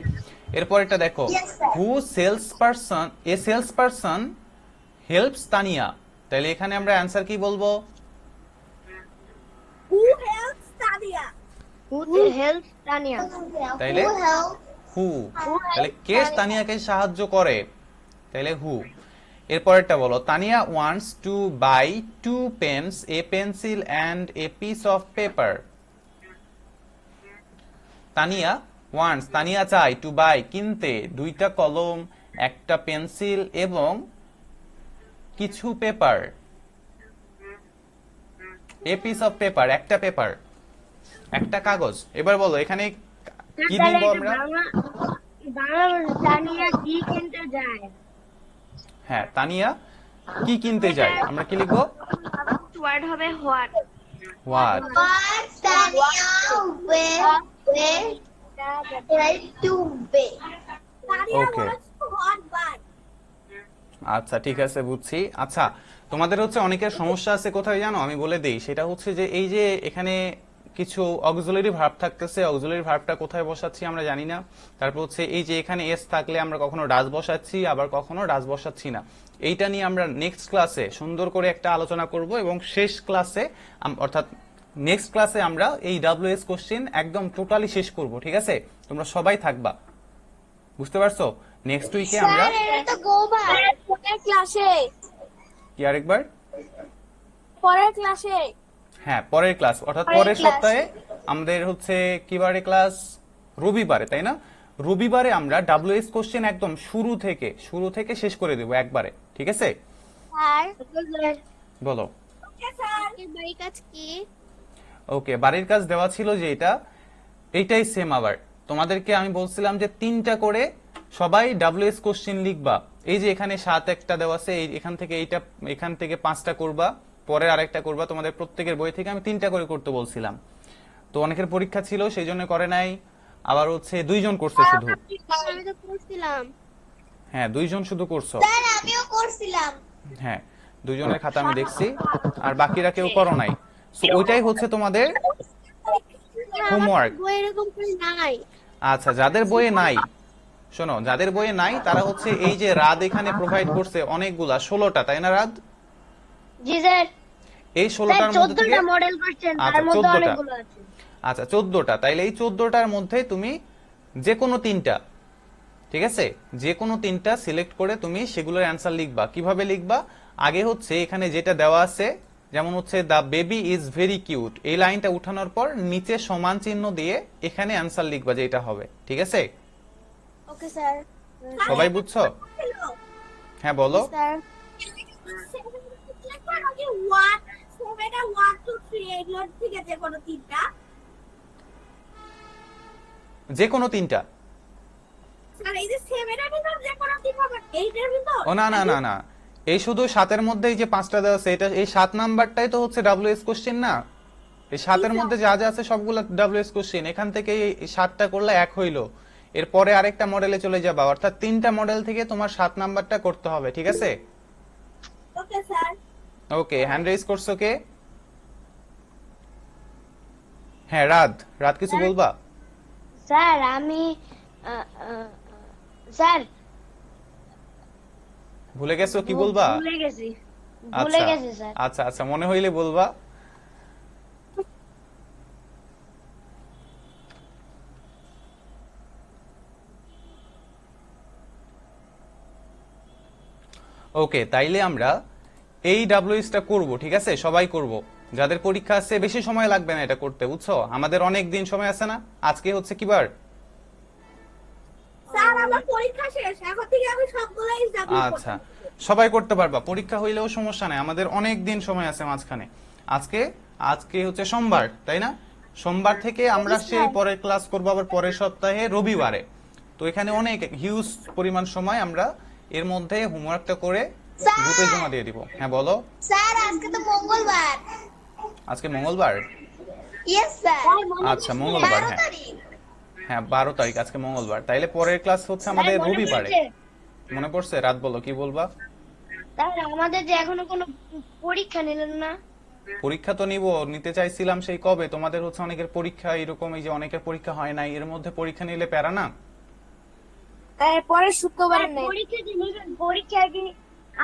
এরপর এটা দেখো, হু সেলস পারসন হেল্পস তানিয়া। তাহলে এখানে আমরা অ্যানসার কি বলবো? Who helps Tanya? Who helps Tanya? তাইলে হু। তাহলে কে তানিয়াকে সাহায্য করে? তাহলে হু। এরপরেরটা বলো, Tanya wants to buy 2 pens, a pencil and a piece of paper. Tanya চায়, টু বাই কিনতে, 2টা কলম, একটা পেন্সিল এবং কিছু paper. A piece of paper, একটা পেপার, একটা কাগজ। এবার বলো এখানে কি দিব আমরা? বাংলা তানিয়া কি কিনতে যায়? হ্যাঁ, তানিয়া কি কিনতে যায়, আমরা কি লিখবো? ওয়ার্ড হবে what. What. What Tanya where to be? Tanya Okay. wants to what buy? আচ্ছা ঠিক আছে, বুঝছি। আচ্ছা, তোমাদের হচ্ছে অনেকের সমস্যা আছে কোথায় জানো, আমি বলে দেই। সেটা হচ্ছে যে এই যে এখানে কিছু অক্সিলারি ভার্ব থাকতেছে, অক্সিলারি ভার্বটা কোথায় বসাচ্ছি আমরা জানি না। তারপর হচ্ছে এই যে এখানে এস থাকলে আমরা কখনো ডাজ বসাচ্ছি, আবার কখনো ডাজ বসাচ্ছি না। এইটা নিয়ে আমরা নেক্সট ক্লাসে সুন্দর করে একটা আলোচনা করব এবং শেষ ক্লাসে অর্থাৎ নেক্সট ক্লাসে আমরা এই ডাব্লিউএস কোশ্চেন একদম টোটালি শেষ করব, ঠিক আছে? তোমরা সবাই থাকবা, বুঝতে পারছো? নেক্সট উইকে আমরা এটা তো গোবার পরের ক্লাসে। কি আরেকবার? পরের ক্লাসে। হ্যাঁ, পরের ক্লাস, অর্থাৎ পরের পরের ক্লাস। সপ্তাহে আমাদের হচ্ছে কিবারে ক্লাস? রবিবারে, তাই না? রবিবারে আমরা ডাব্লিউএস কোশ্চেন একদম শুরু থেকে শেষ করে দেব একবারে, ঠিক আছে? স্যার বলো। Okay, sir. এর বাড়ি কাজ কি? ওকে, বাড়ির কাজ দেওয়া ছিল যে এইটাই সেম। আবার তোমাদেরকে আমি বলছিলাম যে 3টা করে সবাই ডাব্লিউএস কোশ্চেন লিখবা। এই যে এখানে 7 একটা দেওয়া আছে, এখান থেকে 5টা করবা, পরে আরেকটা করবা। তোমাদের প্রত্যেকের বই থেকে আমি 3টা করে করতে বলছিলাম। তো অনেকের পরীক্ষা ছিল সেই জন্য করে নাই, আবার হচ্ছে 2 জন করছে শুধু। আমি তো করছিলাম। হ্যাঁ, 2 জন শুধু করছো। স্যার আমিও করছিলাম। হ্যাঁ, দুইজনের খাতা আমি দেখছি, আর বাকিরা কেউ করো নাই। সো ওইটাই হচ্ছে তোমাদের আমার হোমওয়ার্ক। বই এরকম করে নাই। আচ্ছা, যাদের বইয়ে নাই, শোনো, যাদের বইয়ে নাই তারা হচ্ছে এই যে রাত এখানে প্রোভাইড করছে অনেকগুলা, 16টা, তাই না রাত? জি স্যার। এই স্যার 16টার মধ্যে থেকে 14টা মডেল কোশ্চেন, আচ্ছা, তার মধ্যে 14টা। অনেকগুলো আছে। আচ্ছা 14টা, তাইলে এই 14টার মধ্যে তুমি যে কোনো 3টা, ঠিক আছে, যে কোনো 3টা সিলেক্ট করে তুমি সেগুলোর অ্যান্সার লিখবা। কিভাবে লিখবা? আগে হচ্ছে এখানে যেটা দেওয়া আছে, যেমন হচ্ছে the baby is very cute, এই লাইনটা উঠানোর পর নিচে সমান চিহ্ন দিয়ে এখানে অ্যান্সার লিখবা যেটা হবে, ঠিক আছে? Okay sir. সবাই বুঝছো? হ্যাঁ বলো। স্যার ওয়ান সেভেন আর 1 2 3 এগুলো ঠিক আছে কোনো তিনটা। যে কোনো 3টা। স্যার এই যে সেভেনের ভিতর যে কোনো তিন হবে, এইটার ভিতর। ও না না না না, এই শুধু 7-এর মধ্যে এই যে 5টা দেওয়া আছে, এটা এই 7 নাম্বারটাই তো হচ্ছে ডব্লিউএস কোশ্চেন না? এই 7-এর মধ্যে যা যা আছে সবগুলো ডব্লিউএস কোশ্চেন। এখান থেকে এই 7টা করলে 1 হইলো, এরপরে আরেকটা মডেলে চলে যাবা, অর্থাৎ 3টা মডেল থেকে তোমার 7 নাম্বারটা করতে হবে, ঠিক আছে? Okay sir. Okay, hand raise করছো কে? হ্যাঁ রাত, রাত কিছু বলবা? স্যার আমি আহ, আহ, স্যার ভুলে গেছো কি বলবা? ভুলে গেছি, ভুলে আচ্ছা গেছি স্যার। আচ্ছা আচ্ছা, মনে হইলে বলবা। ওকে, তাইলে আমরা এই ডাব্লিউএসটা করব, ঠিক আছে? সবাই করব, যাদের পরীক্ষা আছে বেশি সময় লাগবে না এটা করতে, বুঝছো? আমাদের অনেক দিন সময় আছে না, আজকে হচ্ছে কি বার? স্যার আমার পরীক্ষা শেষ, এখন থেকে আমি সবগুলাই ডাব্লিউ আচ্ছা, সবাই করতে পারবা, পরীক্ষা হইলেও সমস্যা নাই, আমাদের অনেক দিন সময় আছে মাঝখানে। আজকে আজকে হচ্ছে সোমবার, তাই না? সোমবার থেকে আমরা সেই পরের ক্লাস করবো আবার পরের সপ্তাহে রবিবারে। তো এখানে অনেক হিউজ পরিমাণ সময় আমরা এর মধ্যে হোমওয়ার্কটা করে গ্রুপে জমা দিয়ে দিব। হ্যাঁ বলো। স্যার আজকে তো মঙ্গলবার। আজকে মঙ্গলবার? Yes sir. আচ্ছা মঙ্গলবার, হ্যাঁ হ্যাঁ 12 তারিখ, আজকে মঙ্গলবার, তাইলে পরের ক্লাস হচ্ছে আমাদের স্যার, মনে রবিবারে। পড়ছে? মনে পড়ছে? রাত বলো কি বলবা? স্যার আমাদের যে এখনো কোনো পরীক্ষা নিলেন না। পরীক্ষা তো নিতে চাইছিলাম সেই কবে, তোমাদের হচ্ছে অনেকের পরীক্ষা, এরকম এই যে অনেকের পরীক্ষা হয় নাই, এর মধ্যে পরীক্ষা নিলে প্যারা না? পরে শুক্রবারে নেই। পরীক্ষা যে নিবেন, পরীক্ষা কি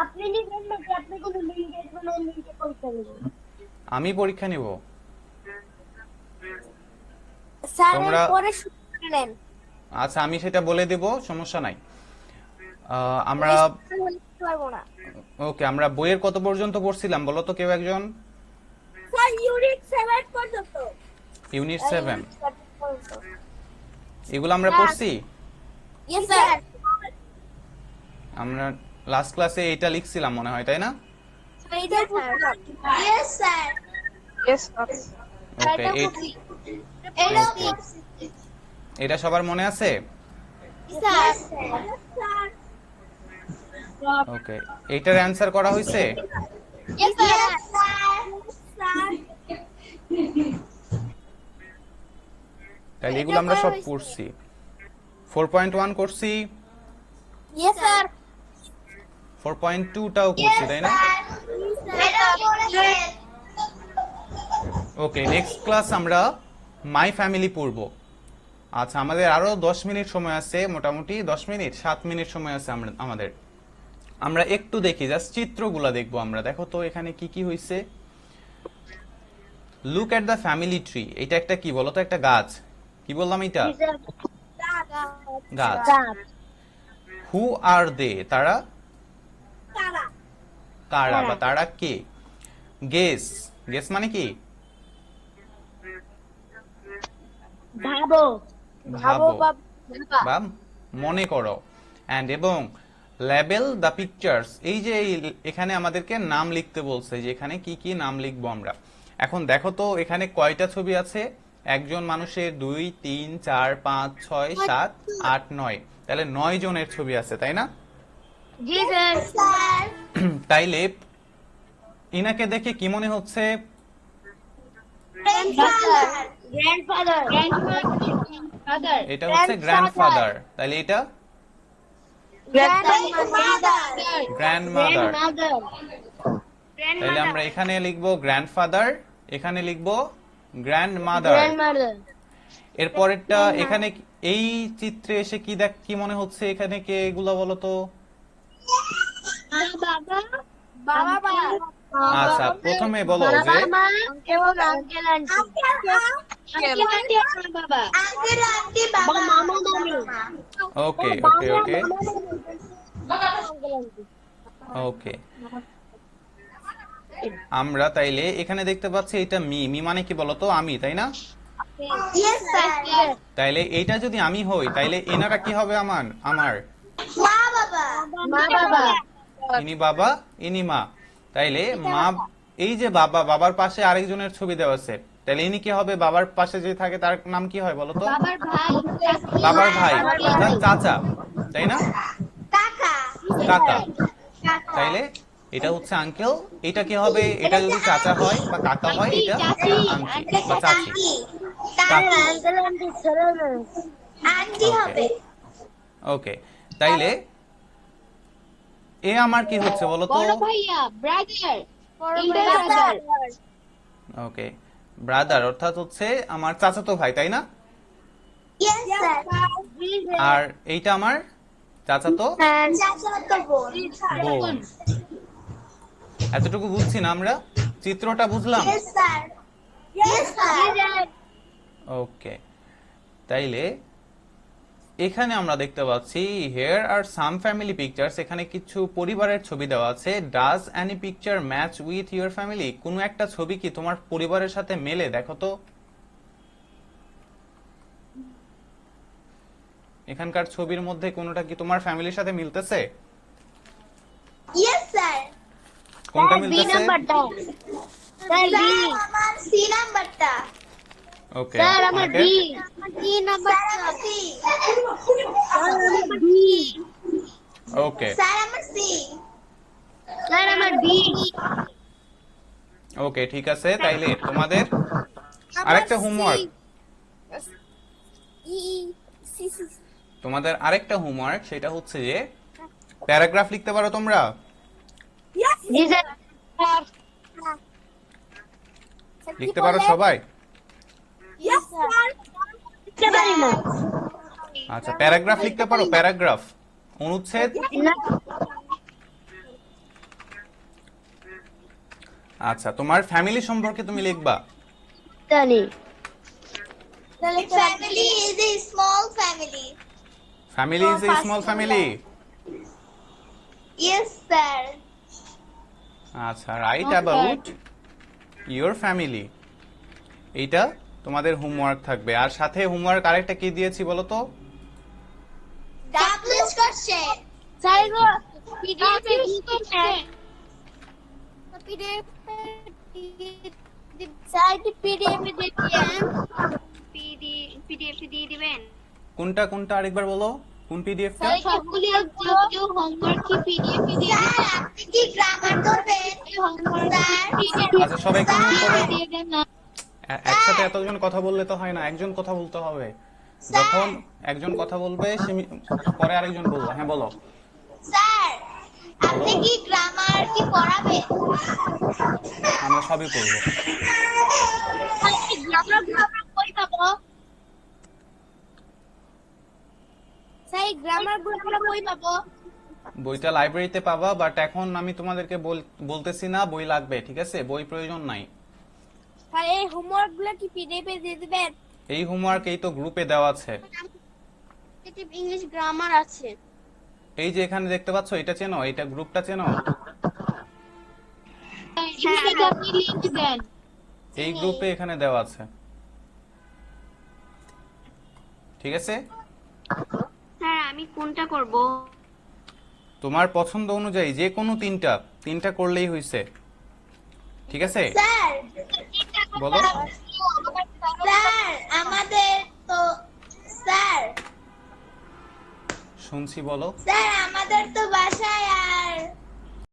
আপনি নিবেন নাকি আপনি কোনো লিঙ্কে কোনো লিঙ্কে পরীক্ষা নেবেন? আমি পরীক্ষা নিব? স্যার তোমরা- পরে শুক্রবারে নেন। আচ্ছা আমি সেটা বলে দেব, সমস্যা নাই। আমরা পারবো না। ওকে, আমরা বইয়ের কত পর্যন্ত পড়ছিলাম বলো তো কেউ একজন? স্যার ইউনিট 7 পর্যন্ত। ইউনিট 7 এগুলো আমরা পড়ছি। Yes sir. আমরা লাস্ট ক্লাসে এটা লিখছিলাম মনে হয়, তাই না? এইটা পড়লাম। Yes sir. Yes, sir. ওকে, এইটা এটা সবার মনে আছে? স্যার। স্যার ওকে, এইটার অ্যানসার করা হয়েছে? Yes sir. স্যার তাহলে এগুলো আমরা সব পড়ছি। 4.1 করছি, ইয়েস স্যার। 4.2টাও করছি, তাই না? ওকে, নেক্সট ক্লাস আমরা মাই ফ্যামিলি পড়ব। আচ্ছা আমাদের আরো 10 মিনিট সময় আছে, মোটামুটি 10 মিনিট 7 মিনিট সময় আছে আমাদের। আমরা একটু দেখি, জাস্ট চিত্রগুলা দেখবো আমরা। দেখো তো এখানে কি কি হয়েছে। Look at the family tree, এটা একটা কি বলো তো? একটা গাছ। কি বললাম এটা? গাছ। হু আর দে, তারা তারা কারা বা তারা কে? গেস, গেস মানে কি? ভাবো। ভাবো বা মনে করো। এন্ড এবং লেবেল দ্য পিকচার্স, এই যে এখানে আমাদেরকে নাম লিখতে বলছে, যে এখানে কি কি নাম লিখবো আমরা। এখন দেখো তো এখানে কয়টা ছবি আছে? একজন মানুষের 2 3 4 5 6 7 8 9, তাহলে 9 জনের ছবি আছে, তাই না? জি স্যার। তাইলে ইনাকে দেখে কি মনে হচ্ছে? গ্র্যান্ডফাদার। এটা হচ্ছে গ্র্যান্ডফাদার, তাহলে এটা গ্র্যান্ডমাদার। তাহলে আমরা এখানে লিখবো গ্র্যান্ডফাদার, এখানে লিখবো গ্র্যান্ডমাদার। গ্র্যান্ডমাদার। এরপরেরটা এখানে এই চিত্রে এসে কি মনে হচ্ছে, এখানে কে এগুলা বলো তো? বাবা, বাবা মা আচ্ছা, প্রথমে বলো যে বাবা মা এবং আঙ্কেল আন্টি। আঙ্কেল আন্টি আর বাবা। আঙ্কেল আন্টি বাবা মামা মামি। ওকে ওকে ওকে ওকে। আমরা তাইলে এখানে দেখতে পাচ্ছি এটা মি মানে কি বলতো? আমি, তাই না? ইয়েস স্যার তাইলে এইটা যদি আমি হই তাইলে এনারা কি হবে? আমার মা বাবা মা বাবা। ইনি বাবা, ইনি মা। তাইলে মা, এই যে বাবার পাশে আরেকজনের ছবি দেওয়া আছে, তাহলে ইনি কি হবে? বাবার পাশে যে থাকে তার নাম কি হয় বলো তো? বাবার ভাই। বাবার ভাই অর্থাৎ চাচা, তাই না? কাকা কাকা। তাইলে এটা হচ্ছে আঙ্কেল, এটা কি হবে? এটা যদি চাচা হয় বা কাকা হয় এটা আন্টি বা চাচি। তাহলে আঙ্কেল আন্টি ছেড়ে দেন। আন্টি হবে ওকে, তাইলে এ আমার কি হচ্ছে বলো তো? বড় ভাইয়া, ব্রাদার, এল্ডার ব্রাদার। ওকে, ব্রাদার অর্থাৎ হচ্ছে আমার চাচাতো ভাই, তাই না? ইয়েস স্যার আর এইটা আমার চাচাতো চাচাতো বোন বোন। এতটুকু বুঝছি না আমরা? চিত্রটা বুঝলাম? Yes sir yes sir okay, তাইলে এখানে আমরা দেখতে পাচ্ছি here are some family pictures, এখানে কিছু পরিবারের ছবি দেওয়া আছে। Does any picture match with your family? কোনো একটা ছবি কি তোমার পরিবারের সাথে মেলে? দেখো তো এখানকার ছবির মধ্যে কোনোটা কি তোমার ফ্যামিলির সাথে মিলতেছে? ইয়েস স্যার কোনটা বি মিলতেছে? নাম্বারটা। Sir B. আমার সি নাম্বারটা ওকে, স্যার আমার বি। ডি নাম্বার স্যার আমার সি বি। ওকে স্যার আমার সি স্যার আমার বি। ওকে, ঠিক আছে। তাইলে তোমাদের আরেকটা হোমওয়ার্ক, ই সি সি তোমাদের আরেকটা হোমওয়ার্ক, সেটা হচ্ছে যে প্যারাগ্রাফ লিখতে পারো তোমরা? জি স্যার। লিখতে পারো সবাই? ইয়েস স্যার লিখতে পারি না। আচ্ছা, প্যারাগ্রাফ লিখতে পারো? প্যারাগ্রাফ, অনুচ্ছেদ। না। আচ্ছা, তোমার ফ্যামিলি সম্পর্কে তুমি লিখবা? জানি। family is a small family family is a small family. yes sir আচ্ছা, রাইট অ্যাবাউট ইওর ফ্যামিলি, এইটা তোমাদের হোমওয়ার্ক থাকবে। আর সাথে হোমওয়ার্ক আরেকটা কি দিয়েছি বলো তো? double question স্যার গো পিডিএফ এ দিয়েছেন। পিডিএফ স্যার কি পিডিএফ এ দিয়েছেন? পিডিএফ দিয়ে দিবেন। কোনটা কোনটা আরেকবার বলো, কোন পিডিএফটা? স্যার সবগুলি কেউ হোমওয়ার্ক কি পিডিএফ এ দিয়ে স্যার আপনি কি গ্রামার করবেন আচ্ছা, সবাই একটু mute করো। দিয়ে দেন না। একসাথে এতজন কথা বললে তো হয় না, একজন কথা বলতে হবে। যখন একজন কথা বলবে পরে আরেকজন বলবো। হ্যাঁ বলো। স্যার আপনি কি গ্রামার কি পড়াবেন আমরা সবই করবো। আমরা কই পাবো? স্যার গ্রামার গুলো আমরা কই পাবো? বইটা লাইব্রেরিতে পাবা, বাট এখন আমি তোমাদেরকে বলতেছি না বই লাগবে, ঠিক আছে? বই প্রয়োজন নাই। স্যার এই হোমওয়ার্ক গুলো কি পিডিএফ এ দিয়ে দিবেন? এই হোমওয়ার্ক এই তো গ্রুপে দেওয়া আছে। ইংলিশ গ্রামার আছে। এই যে এখানে দেখতে পাচ্ছ, এটা চেনো? এটা গ্রুপটা চেনো? ঠিক আছে, আপনি লিংক দেন। এই গ্রুপে এখানে দেওয়া আছে, ঠিক আছে? স্যার আমি কোনটা করব? তোমার পছন্দ অনুযায়ী যে কোনো তিনটা করলেই হয়েছে, ঠিক আছে? স্যার বলো। স্যার আমাদের তো স্যার শুনছি, বলো। স্যার আমাদের তো বাসায় আর